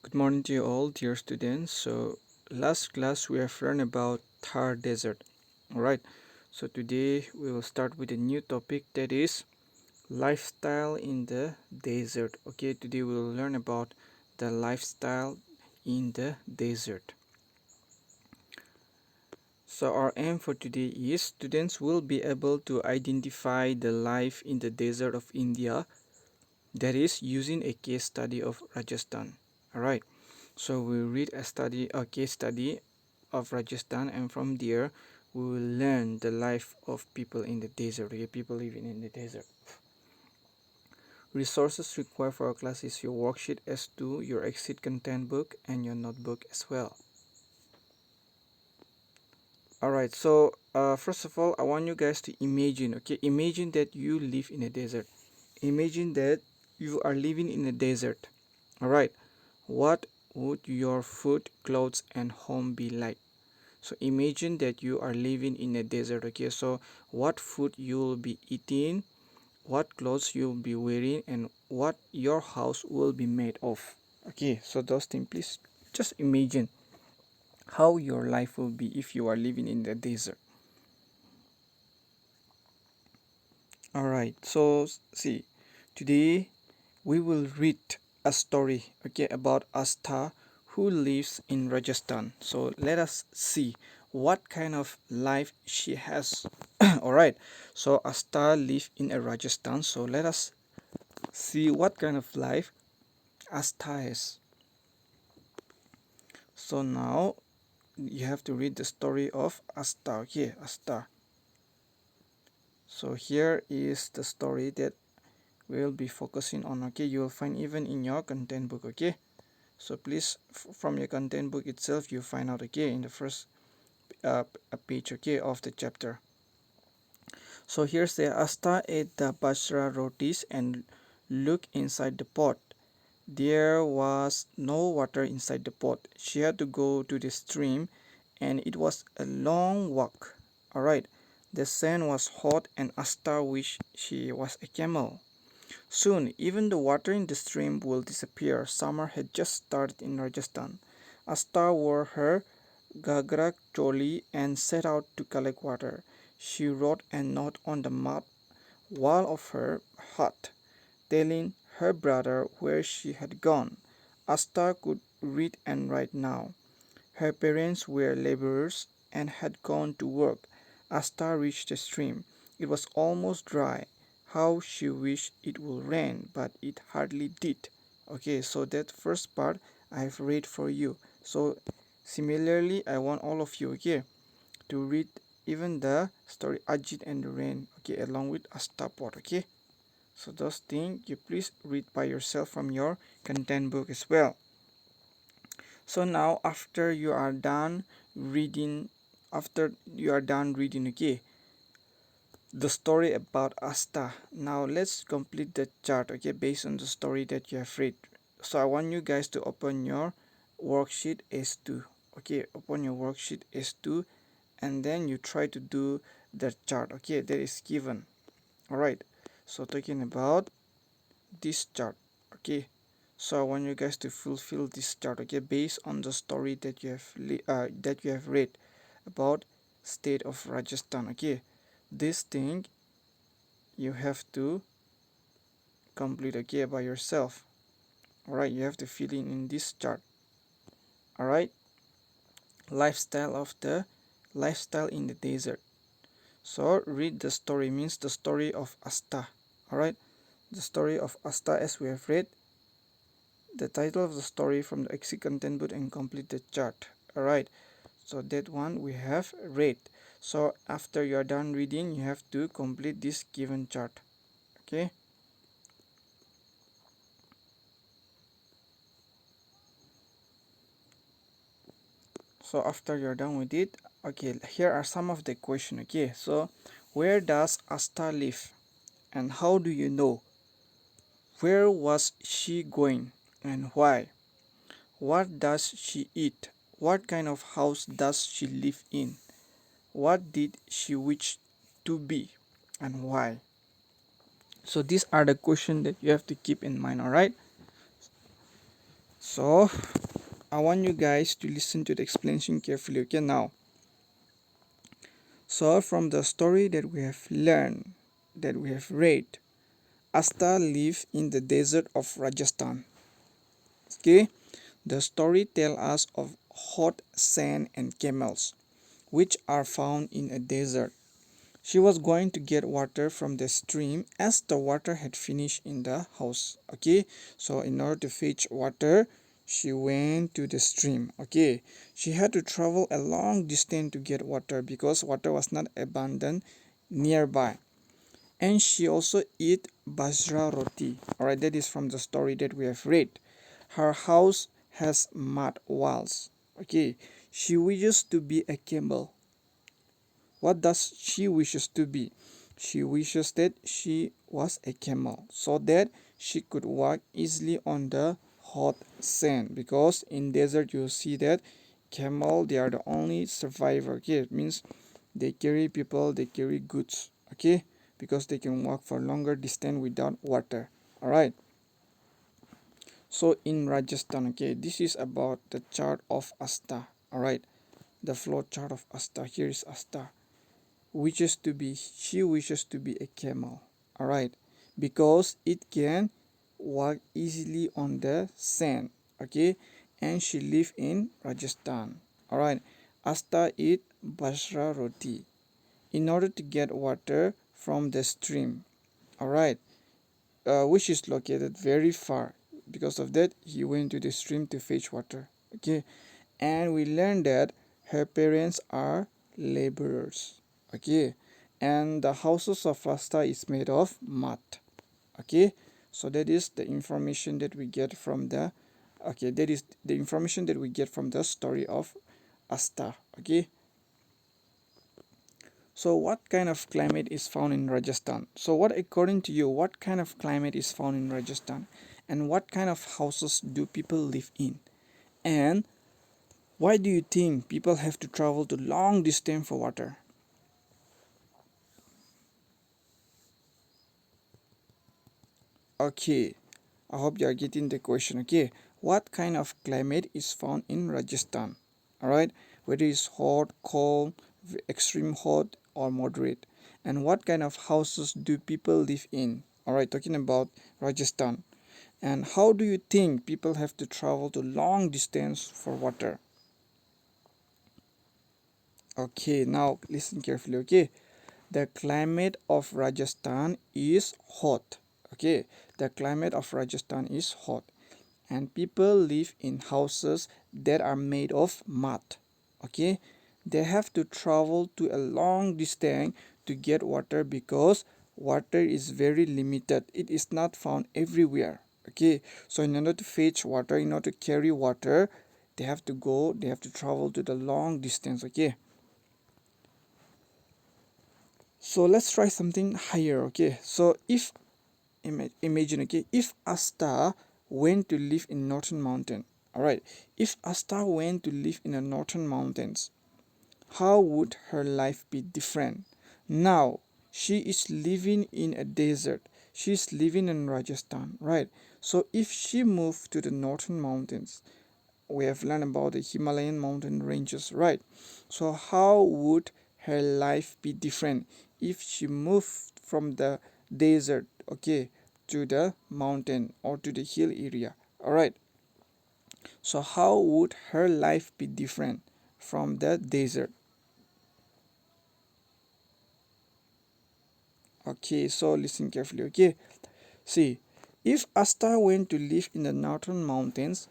Good morning to you all, dear students. So, last class we have learned about Thar Desert. Alright, so today we will start with a new topic, that is lifestyle in the desert. Okay, today we will learn about the lifestyle in the desert. So, our aim for today is students will be able to identify the life in the desert of India, that is using a case study of Rajasthan. Alright. So we read a case study of Rajasthan, and from there we will learn the life of people in the desert, okay? People living in the desert. Resources required for our class is your worksheet S2, your exit content book, and your notebook as well. Alright, so first of all, I want you guys to imagine, okay? Imagine that you live in a desert. Imagine that you are living in a desert. Alright, what would your food, clothes, and home be like? So imagine that you are living in a desert, okay? So what food you will be eating, what clothes you will be wearing, and what your house will be made of. Okay, so those things, please just imagine how your life will be if you are living in the desert. Alright, so see, today we will read a story, okay, about Asta who lives in Rajasthan. So let us see what kind of life she has. Alright, so Asta lives in a Rajasthan. So let us see what kind of life Asta has. So now you have to read the story of Asta. Okay, Asta. So here is the story that we'll be focusing on. Okay, you will find even in your content book. Okay, so please from your content book itself you find out, okay, in the first page, okay, of the chapter. So here's the Asta ate the bajra rotis and looked inside the pot. There was no water inside the pot. She had to go to the stream, and it was a long walk. Alright, the sun was hot and Asta wished she was a camel. Soon, even the water in the stream will disappear. Summer had just started in Rajasthan. Asta wore her Gagra choli and set out to collect water. She wrote a note on the mud wall of her hut, telling her brother where she had gone. Asta could read and write now. Her parents were laborers and had gone to work. Asta reached the stream. It was almost dry. How she wished it would rain, but it hardly did. Okay, so that first part I have read for you. So similarly, I want all of you, okay, to read even the story Ajit and the Rain, okay, along with Astapod, okay. So those things you please read by yourself from your content book as well. So now after you are done reading, okay, the story about Asta, now let's complete the chart, okay, based on the story that you have read. So I want you guys to open your worksheet S2, okay, open your worksheet S2, and then you try to do the chart, okay, that is given. Alright, so talking about this chart, okay, so I want you guys to fulfill this chart, okay, based on the story that you have read about state of Rajasthan. Okay, this thing you have to complete, okay, by yourself. Alright, you have to fill in this chart. Alright, lifestyle in the desert. So read the story, means the story of Asta. Alright, the story of Asta as we have read the title of the story from the exit content book and complete the chart. Alright, so that one we have read. So after you are done reading, you have to complete this given chart. Okay, so after you're done with it, okay, here are some of the question. Okay, so where does Asta live, and how do you know? Where was she going and why? What does she eat? What kind of house does she live in? What did she wish to be and why? So these are the questions that you have to keep in mind. All right, So I want you guys to listen to the explanation carefully. Okay, now, so from the story that we have learned, that we have read, Asta lived in the desert of Rajasthan. Okay, the story tells us of hot sand and camels, which are found in a desert. She was going to get water from the stream as the water had finished in the house. Okay, so in order to fetch water, she went to the stream. Okay, she had to travel a long distance to get water because water was not abundant nearby. And she also eat bajra roti. Alright, that is from the story that we have read. Her house has mud walls. Okay, she wishes to be a camel. What does she wishes to be? She wishes that she was a camel so that she could walk easily on the hot sand, because in desert you see that camel, they are the only survivor. Okay, it means they carry people, they carry goods. Okay, because they can walk for longer distance without water. All right, so in Rajasthan, okay, this is about the chart of Asta. All right, the flow chart of Asta. Here is Asta. She wishes to be a camel. All right, because it can walk easily on the sand. Okay, and she live in Rajasthan. All right, Asta eat bajra roti in order to get water from the stream. All right, which is located very far. Because of that, he went to the stream to fetch water. Okay, and we learned that her parents are laborers. Okay, and the houses of Asta is made of mud. Okay, so that is the information that we get from the, okay, that is the information that we get from the story of Asta. Okay, so what kind of climate is found in Rajasthan? So what, according to you, what kind of climate is found in Rajasthan, and what kind of houses do people live in, and why do you think people have to travel to long distance for water? Okay, I hope you are getting the question. Okay, what kind of climate is found in Rajasthan? All right, whether it's hot, cold, extreme hot, or moderate, and what kind of houses do people live in? All right, talking about Rajasthan, and how do you think people have to travel to long distance for water? Okay, now listen carefully. Okay, the climate of Rajasthan is hot. Okay, the climate of Rajasthan is hot, and people live in houses that are made of mud. Okay, they have to travel to a long distance to get water because water is very limited. It is not found everywhere. Okay, so in order to fetch water, in order to carry water, they have to travel to the long distance. Okay, so let's try something higher. Okay, so if imagine, okay, if Asta went to live in northern mountain. All right, if Asta went to live in the northern mountains, how would her life be different? Now she is living in a desert, she's living in Rajasthan, right? So if she moved to the northern mountains, we have learned about the Himalayan mountain ranges, right? So how would her life be different if she moved from the desert, okay, to the mountain or to the hill area? All right, so how would her life be different from the desert? Okay, so listen carefully. Okay, see, if Asta went to live in the northern mountains,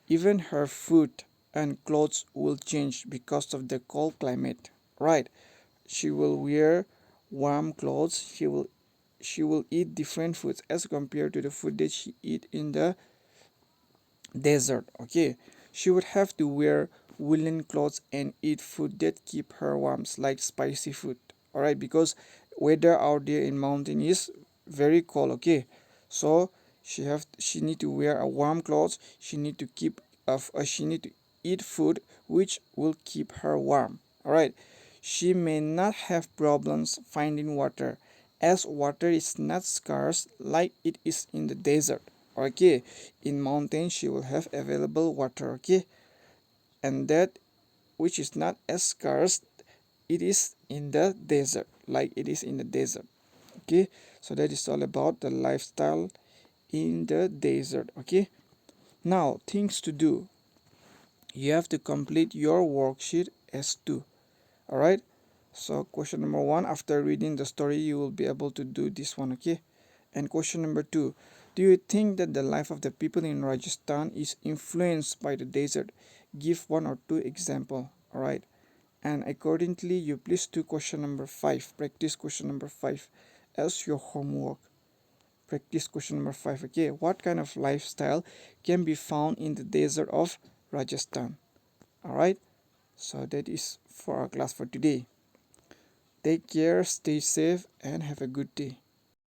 even her food and clothes will change because of the cold climate, right? She will wear warm clothes. She will eat different foods as compared to the food that she eat in the desert. Okay, she would have to wear woolen clothes and eat food that keep her warm, like spicy food. All right, because weather out there in mountain is very cold. Okay, so she need to wear a warm clothes. She need to keep she need to eat food which will keep her warm. All right, she may not have problems finding water, as water is not scarce like it is in the desert. Okay, in mountains you will have available water. Okay, and that which is not as scarce, it is in the desert, like it is in the desert. Okay, so that is all about the lifestyle in the desert. Okay, now things to do. You have to complete your worksheet S2. All right, so question number 1, after reading the story you will be able to do this one. Okay, and question number 2, do you think that the life of the people in Rajasthan is influenced by the desert? Give one or two example. All right, and accordingly you please do question number 5, practice question number 5 as your homework. Practice question number 5. Okay, what kind of lifestyle can be found in the desert of Rajasthan? All right, so that is for our class for today. Take care, stay safe, and have a good day.